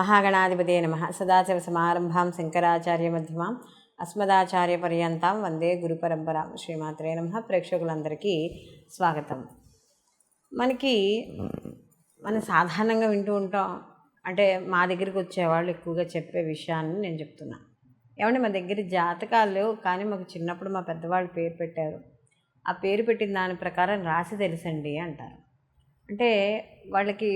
మహాగణాధిపతే నమః. సదాశివసమారంభాం శంకరాచార్యమధ్యమాం అస్మదాచార్యపర్యంతాం వందే గురుపరంపరాం. శ్రీమాత్రే నమః. ప్రేక్షకులందరికీ స్వాగతం. మనం సాధారణంగా వింటూ ఉంటాం, అంటే మా దగ్గరికి వచ్చేవాళ్ళు ఎక్కువగా చెప్పే విషయాన్ని నేను చెప్తున్నా. ఏమంటే మా దగ్గర జాతకాలు లేవు, కానీ మాకు చిన్నప్పుడు మా పెద్దవాళ్ళు పేరు పెట్టారు, ఆ పేరు పెట్టిన దాని ప్రకారం రాసి తెలుసండి అంటారు. అంటే వాళ్ళకి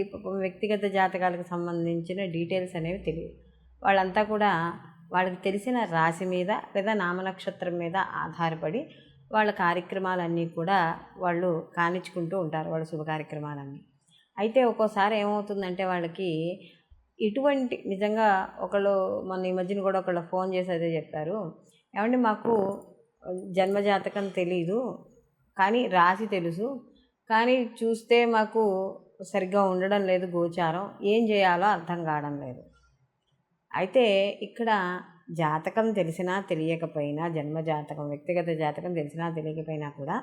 వ్యక్తిగత జాతకాలకు సంబంధించిన డీటెయిల్స్ అనేవి తెలియదు. వాళ్ళంతా కూడా వాళ్ళకి తెలిసిన రాశి మీద లేదా నామనక్షత్రం మీద ఆధారపడి వాళ్ళ కార్యక్రమాలన్నీ కూడా వాళ్ళు కానిచ్చుకుంటూ ఉంటారు, వాళ్ళ శుభ కార్యక్రమాలన్నీ. అయితే ఒక్కోసారి ఏమవుతుందంటే వాళ్ళకి ఇటువంటి నిజంగా మొన్న ఈ మధ్యన కూడా ఒకళ్ళు ఫోన్ చేసి అదే చెప్పారు, ఏమంటే మాకు జన్మజాతకం తెలీదు కానీ రాశి తెలుసు, కానీ చూస్తే మాకు సరిగ్గా ఉండడం లేదు గోచారం, ఏం చేయాలో అర్థం కావడం లేదు. అయితే ఇక్కడ జాతకం తెలిసినా తెలియకపోయినా, జన్మజాతకం వ్యక్తిగత జాతకం తెలిసినా తెలియకపోయినా కూడా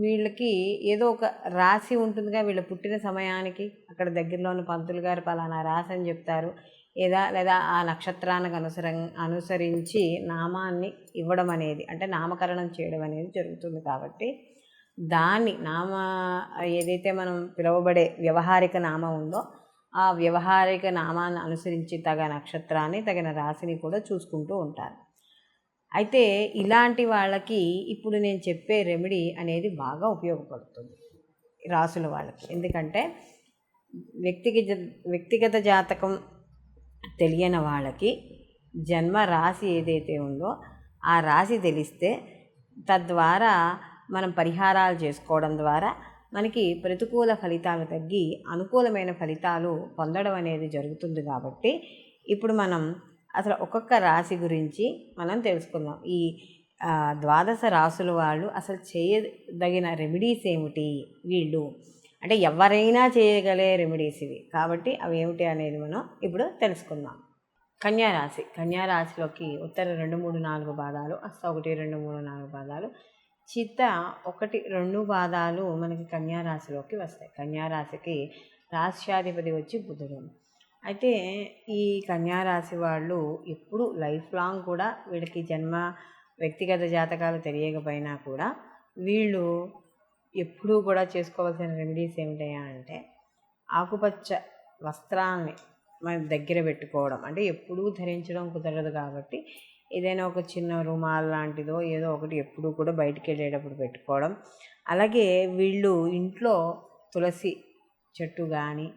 వీళ్ళకి ఏదో ఒక రాశి ఉంటుందిగా. వీళ్ళ పుట్టిన సమయానికి అక్కడ దగ్గరలోని పంతులు గారు పలానా రాశి అని చెప్తారు, లేదా ఆ నక్షత్రానికి అనుసరించి నామాన్ని ఇవ్వడం అనేది, అంటే నామకరణం చేయడం అనేది జరుగుతుంది. కాబట్టి దాన్ని ఏదైతే మనం పిలువబడే వ్యవహారిక నామం ఉందో ఆ వ్యవహారిక నామాన్ని అనుసరించి నక్షత్రాన్ని తగిన రాశిని కూడా చూసుకుంటూ ఉంటారు. అయితే ఇలాంటి వాళ్ళకి ఇప్పుడు నేను చెప్పే రెమెడీ అనేది బాగా ఉపయోగపడుతుంది రాసుల వాళ్ళకి. ఎందుకంటే వ్యక్తిగత జాతకం తెలియని వాళ్ళకి జన్మ రాశి ఏదైతే ఉందో ఆ రాశి తెలిస్తే తద్వారా మనం పరిహారాలు చేసుకోవడం ద్వారా మనకి ప్రతికూల ఫలితాలు తగ్గి అనుకూలమైన ఫలితాలు పొందడం అనేది జరుగుతుంది. కాబట్టి ఇప్పుడు మనం అసలు ఒక్కొక్క రాశి గురించి మనం తెలుసుకుందాం. ఈ 12 రాసుల వాళ్ళు అసలు చేయదగిన రెమెడీస్ ఏమిటి, వీళ్ళు అంటే ఎవరైనా చేయగలే రెమెడీస్ ఇవి. కాబట్టి అవి ఏమిటి అనేది మనం ఇప్పుడు తెలుసుకుందాం. కన్యారాశిలోకి ఉత్తర 2, 3, 4 పాదాలు, హస్త 1, 2, 3, 4 పాదాలు, చిత్త 1, 2 పాదాలు మనకి కన్యారాశిలోకి వస్తాయి. కన్యారాశికి రాశ్యాధిపతి వచ్చి బుధుడు. అయితే ఈ కన్యారాశి వాళ్ళు ఎప్పుడు లైఫ్ లాంగ్ కూడా వీళ్ళకి వ్యక్తిగత జాతకాలు తెలియకపోయినా కూడా వీళ్ళు ఎప్పుడూ కూడా చేసుకోవాల్సిన రెమెడీస్ ఏమిటయా అంటే ఆకుపచ్చ వస్త్రాన్ని మన దగ్గర పెట్టుకోవడం. అంటే ఎప్పుడూ ధరించడం కుదరదు కాబట్టి ఏదైనా ఒక చిన్న రుమాల్ లాంటిదో ఏదో ఒకటి ఎప్పుడూ కూడా బయటికి వెళ్ళేటప్పుడు పెట్టుకోవడం. అలాగే వీళ్ళు ఇంట్లో తులసి చెట్టు కానీ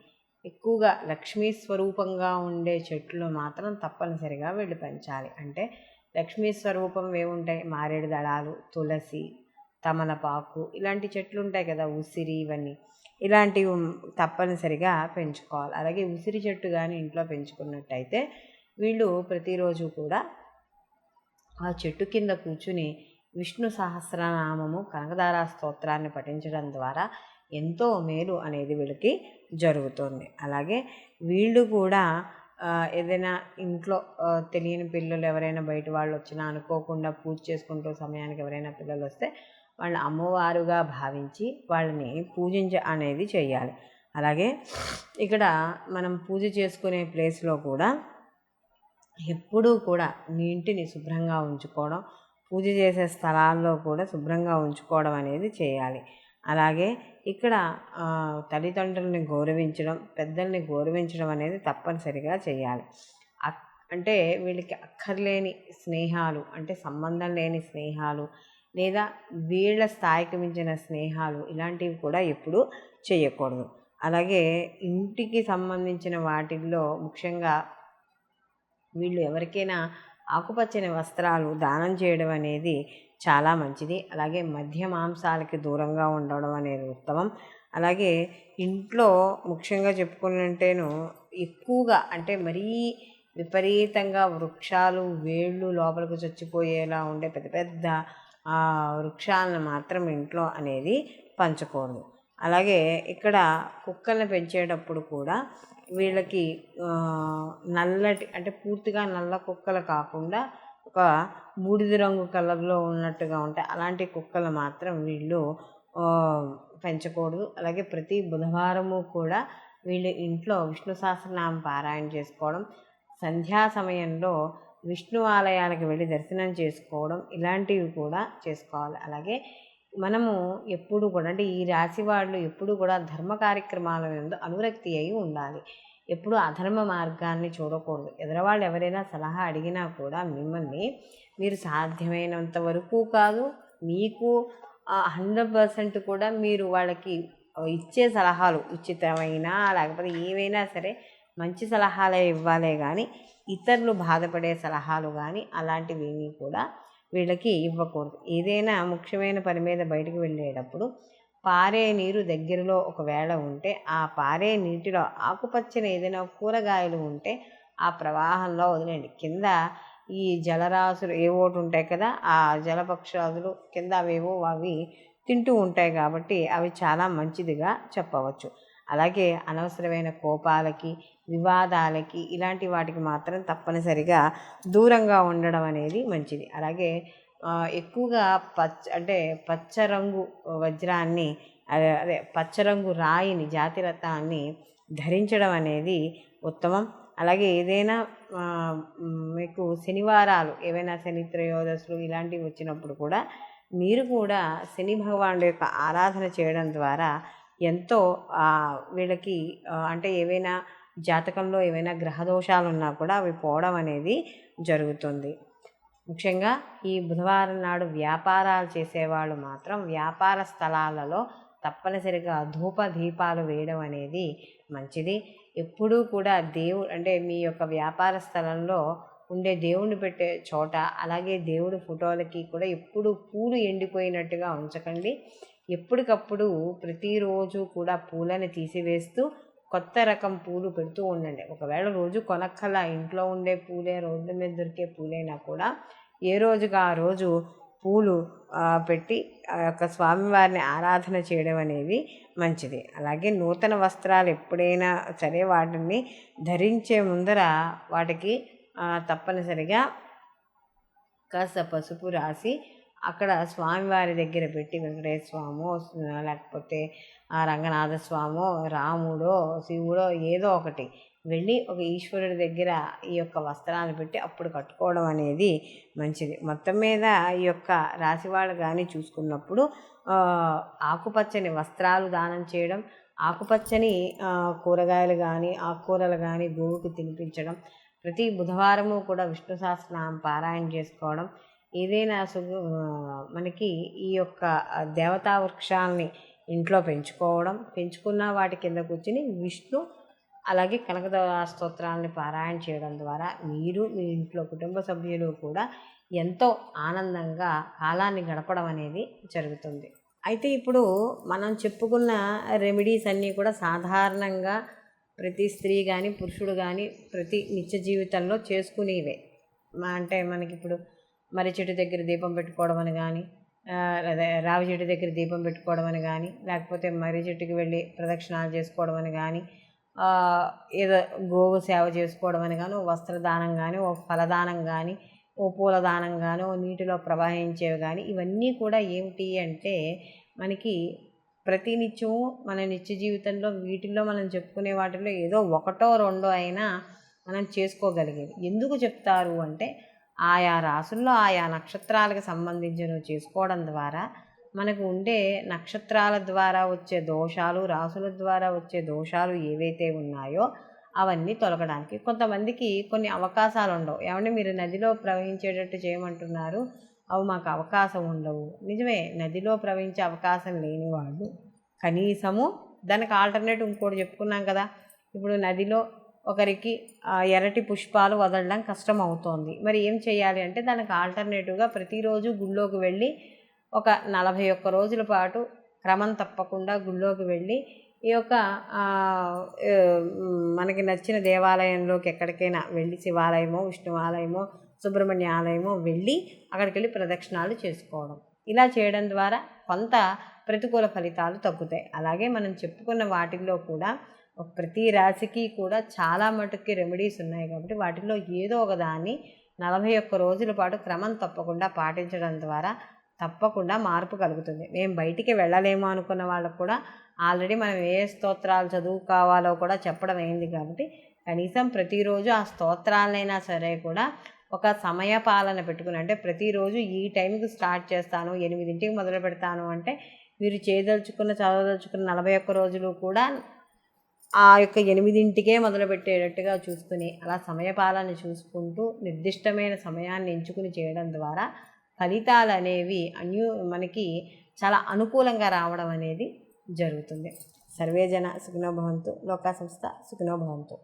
ఎక్కువగా లక్ష్మీ స్వరూపంగా ఉండే చెట్లు మాత్రం తప్పనిసరిగా వీళ్ళు పెంచాలి. అంటే లక్ష్మీ స్వరూపం ఏముంటాయి, మారేడు దళాలు, తులసి, తమలపాకు, ఇలాంటి చెట్లు ఉంటాయి కదా, ఉసిరి, ఇవన్నీ ఇలాంటివి తప్పనిసరిగా పెంచుకోవాలి. అలాగే ఉసిరి చెట్టు కానీ ఇంట్లో పెంచుకున్నట్టయితే వీళ్ళు ప్రతిరోజు కూడా ఆ చెట్టు కింద కూర్చుని విష్ణు సహస్రనామము, కనకదార స్తోత్రాన్ని పఠించడం ద్వారా ఎంతో మేలు అనేది వీళ్ళకి జరుగుతుంది. అలాగే వీళ్ళు కూడా ఏదైనా ఇంట్లో తెలియని పిల్లలు ఎవరైనా బయట వాళ్ళు వచ్చినా అనుకోకుండా పూజ చేసుకుంటూ సమయానికి ఎవరైనా పిల్లలు వస్తే వాళ్ళని అమ్మవారుగా భావించి వాళ్ళని అనేది చేయాలి. అలాగే ఇక్కడ మనం పూజ చేసుకునే ప్లేస్లో కూడా ఎప్పుడూ కూడా నీటిని శుభ్రంగా ఉంచుకోవడం, పూజ చేసే స్థలాల్లో కూడా శుభ్రంగా ఉంచుకోవడం అనేది చేయాలి. అలాగే ఇక్కడ తల్లిదండ్రులని గౌరవించడం, పెద్దల్ని గౌరవించడం అనేది తప్పనిసరిగా చేయాలి. అంటే వీళ్ళకి అక్కర్లేని స్నేహాలు, అంటే సంబంధం లేని స్నేహాలు లేదా వీళ్ళ స్థాయికి మించిన స్నేహాలు ఇలాంటివి కూడా ఎప్పుడూ చేయకూడదు. అలాగే ఇంటికి సంబంధించిన వాటిల్లో ముఖ్యంగా వీళ్ళు ఎవరికైనా ఆకుపచ్చని వస్త్రాలు దానం చేయడం అనేది చాలా మంచిది. అలాగే మధ్య మాంసాలకి దూరంగా ఉండడం అనేది ఉత్తమం. అలాగే ఇంట్లో ముఖ్యంగా చెప్పుకున్నట్టేను ఎక్కువగా అంటే మరీ విపరీతంగా వృక్షాలు వేళ్ళు లోపలికి చచ్చిపోయేలా ఉండే పెద్ద పెద్ద వృక్షాలను మాత్రం ఇంట్లో అనేది పంచకూడదు. అలాగే ఇక్కడ కుక్కల్ని పెంచేటప్పుడు కూడా వీళ్ళకి నల్లటి, అంటే పూర్తిగా నల్ల కుక్కలు కాకుండా ఒక బూడిద రంగు కలర్లో ఉన్నట్టుగా ఉంటాయి అలాంటి కుక్కలు మాత్రం వీళ్ళు పెంచకూడదు. అలాగే ప్రతి బుధవారము కూడా వీళ్ళు ఇంట్లో విష్ణు సహస్రనామం పారాయణ చేసుకోవడం, సంధ్యా సమయంలో విష్ణు ఆలయాలకు వెళ్ళి దర్శనం చేసుకోవడం, ఇలాంటివి కూడా చేసుకోవాలి. అలాగే మనము ఎప్పుడు కూడా అంటే ఈ రాశి వాళ్ళు ఎప్పుడు కూడా ధర్మ కార్యక్రమాల మీద అనురక్తి అయి ఉండాలి. ఎప్పుడు అధర్మ మార్గాన్ని చూడకూడదు. ఎదురవాళ్ళు ఎవరైనా సలహా అడిగినా కూడా మిమ్మల్ని మీరు సాధ్యమైనంత వరకు కాదు, మీకు 100% కూడా మీరు వాళ్ళకి ఇచ్చే సలహాలు ఉచితమైనా లేకపోతే ఏవైనా సరే మంచి సలహాలే ఇవ్వాలే కానీ ఇతరులు బాధపడే సలహాలు కానీ అలాంటివి కూడా వీళ్ళకి ఇవ్వకూడదు. ఏదైనా ముఖ్యమైన పని మీద బయటకు వెళ్ళేటప్పుడు పారే నీరు దగ్గరలో ఒకవేళ ఉంటే ఆ పారే నీటిలో ఆకుపచ్చని ఏదైనా కూరగాయలు ఉంటే ఆ ప్రవాహంలో వదిలేయండి. కింద ఈ జలరాశులు ఏవోటి ఉంటాయి కదా, ఆ జలపక్షాదులు కింద అవి తింటూ ఉంటాయి కాబట్టి అవి చాలా మంచిదిగా చెప్పవచ్చు. అలాగే అనవసరమైన కోపాలకి, వివాదాలకి ఇలాంటి వాటికి మాత్రం తప్పనిసరిగా దూరంగా ఉండడం అనేది మంచిది. అలాగే ఎక్కువగా పచ్చరంగు వజ్రాన్ని పచ్చరంగు రాయిని జాతిరత్నాన్ని ధరించడం అనేది ఉత్తమం. అలాగే ఏదైనా మీకు శనివారాలు ఏవైనా శని త్రయోదశులు ఇలాంటివి వచ్చినప్పుడు కూడా మీరు కూడా శని భగవానుడి యొక్క ఆరాధన చేయడం ద్వారా ఎంతో వీళ్ళకి అంటే ఏవైనా జాతకంలో ఏవైనా గ్రహదోషాలు ఉన్నా కూడా అవి పోవడం అనేది జరుగుతుంది. ముఖ్యంగా ఈ బుధవారం నాడు వ్యాపారాలు చేసేవాళ్ళు మాత్రం వ్యాపార స్థలాలలో తప్పనిసరిగా ధూప దీపాలు వేయడం అనేది మంచిది. ఎప్పుడూ కూడా అంటే మీ యొక్క వ్యాపార స్థలంలో ఉండే దేవుణ్ణి పెట్టే చోట అలాగే దేవుడి ఫోటోలకి కూడా ఎప్పుడు పూలు ఎండిపోయినట్టుగా ఉంచకండి. ఎప్పటికప్పుడు ప్రతిరోజు కూడా పూలని తీసివేస్తూ కొత్త రకం పూలు పెడుతూ ఉండండి. ఒకవేళ రోజు కొనక్కల ఇంట్లో ఉండే పూలే, రోడ్ల మీద దొరికే పూలైనా కూడా ఏ రోజుగా ఆ రోజు పూలు పెట్టి ఆ యొక్క స్వామివారిని ఆరాధన చేయడం అనేది మంచిది. అలాగే నూతన వస్త్రాలు ఎప్పుడైనా సరే వాటిని ధరించే ముందర వాటికి తప్పనిసరిగా కాస్త పసుపు రాసి అక్కడ స్వామివారి దగ్గర పెట్టి వెంకటేశ్వర స్వామో లేకపోతే రంగనాథ స్వామో రాముడో శివుడో ఏదో ఒకటి వెళ్ళి ఒక ఈశ్వరుడి దగ్గర ఈ యొక్క వస్త్రాన్ని పెట్టి అప్పుడు కట్టుకోవడం అనేది మంచిది. మొత్తం మీద ఈ యొక్క రాశివాళ్ళు కానీ చూసుకున్నప్పుడు ఆకుపచ్చని వస్త్రాలు దానం చేయడం, ఆకుపచ్చని కూరగాయలు కానీ ఆకుకూరలు కానీ గోవుకి తినిపించడం, ప్రతి బుధవారము కూడా విష్ణు సహస్రనామం పారాయణ చేసుకోవడం, ఏదైనా మనకి ఈ యొక్క దేవతా వృక్షాలని ఇంట్లో పెంచుకున్న వాటి కింద కూర్చుని విష్ణు అలాగే కనకదార స్తోత్రాలని పారాయణ చేయడం ద్వారా మీరు మీ ఇంట్లో కుటుంబ సభ్యులు కూడా ఎంతో ఆనందంగా కాలాన్ని గడపడం అనేది జరుగుతుంది. అయితే ఇప్పుడు మనం చెప్పుకున్న రెమెడీస్ అన్నీ కూడా సాధారణంగా ప్రతి స్త్రీ కానీ పురుషుడు కానీ ప్రతి నిత్య జీవితంలో చేసుకునేవే. అంటే మనకి ఇప్పుడు మర్రి చెట్టు దగ్గర దీపం పెట్టుకోవడం అని కానీ, అదే రావి చెట్టు దగ్గర దీపం పెట్టుకోవడం అని కానీ, లేకపోతే మర్రి చెట్టుకి వెళ్ళి ప్రదక్షిణాలు చేసుకోవడం అని కానీ, ఏదో గోవు సేవ చేసుకోవడం అని కానీ, ఓ వస్త్రదానం కానీ, ఓ ఫలదానం కానీ, ఓ పూలదానం కానీ, ఓ నీటిలో ప్రవహించేవి కానీ, ఇవన్నీ కూడా ఏమిటి అంటే మనకి ప్రతినిత్యము మన నిత్య జీవితంలో వీటిల్లో మనం చెప్పుకునే వాటిల్లో ఏదో ఒకటో రెండో అయినా మనం చేసుకోగలిగేది. ఎందుకు చెప్తారు అంటే ఆయా రాసుల్లో ఆయా నక్షత్రాలకు సంబంధించినవి చేసుకోవడం ద్వారా మనకు ఉండే నక్షత్రాల ద్వారా వచ్చే దోషాలు, రాసుల ద్వారా వచ్చే దోషాలు ఏవైతే ఉన్నాయో అవన్నీ తొలగడానికి. కొంతమందికి కొన్ని అవకాశాలు ఉండవు. ఏమంటే మీరు నదిలో ప్రవహించేటట్టు చేయమంటున్నారు, అవి మాకు అవకాశం ఉండవు. నిజమే, నదిలో ప్రవహించే అవకాశం లేని వాళ్ళు కనీసము దానికి ఆల్టర్నేటివ్ ఇంకోటి చెప్పుకున్నాం కదా. ఇప్పుడు నదిలో ఒకరికి ఎర్రటి పుష్పాలు వదలడం కష్టం అవుతోంది, మరి ఏం చేయాలి అంటే దానికి ఆల్టర్నేటివ్గా ప్రతిరోజు గుళ్ళోకి వెళ్ళి ఒక 41 రోజుల పాటు క్రమం తప్పకుండా గుళ్ళోకి వెళ్ళి ఈ యొక్క మనకి నచ్చిన దేవాలయంలోకి ఎక్కడికైనా వెళ్ళి శివాలయమో విష్ణువాలయమో సుబ్రహ్మణ్య ఆలయమో వెళ్ళి అక్కడికి వెళ్ళి ప్రదక్షిణాలు చేసుకోవడం, ఇలా చేయడం ద్వారా కొంత ప్రతికూల ఫలితాలు తగ్గుతాయి. అలాగే మనం చెప్పుకున్న వాటిల్లో కూడా ప్రతి రాశికి కూడా చాలా మటుకి రెమెడీస్ ఉన్నాయి కాబట్టి వాటిల్లో ఏదో ఒక దాన్ని 41 రోజుల పాటు క్రమం తప్పకుండా పాటించడం ద్వారా తప్పకుండా మార్పు కలుగుతుంది. మేము బయటికి వెళ్ళలేము అనుకున్న వాళ్ళకు కూడా ఆల్రెడీ మనం ఏ స్తోత్రాలు చదువుకోవాలో కూడా చెప్పడం అయింది కాబట్టి కనీసం ప్రతిరోజు ఆ స్తోత్రాలైనా సరే కూడా ఒక సమయ పాలన పెట్టుకుని, అంటే ప్రతిరోజు ఈ టైంకి స్టార్ట్ చేస్తాను, 8ంటికి మొదలు పెడతాను అంటే మీరు చదవదలుచుకున్న 41 రోజులు కూడా ఆ యొక్క 8ంటికే మొదలుపెట్టేటట్టుగా చూసుకుని అలా సమయపాలన చూసుకుంటూ నిర్దిష్టమైన సమయాన్ని ఎంచుకుని చేయడం ద్వారా ఫలితాలు అనేవి మనకి చాలా అనుకూలంగా రావడం అనేది జరుగుతుంది. సర్వే జన సుఖినో భవంతు. లోకా సంస్థ సుఖినో భవంతు.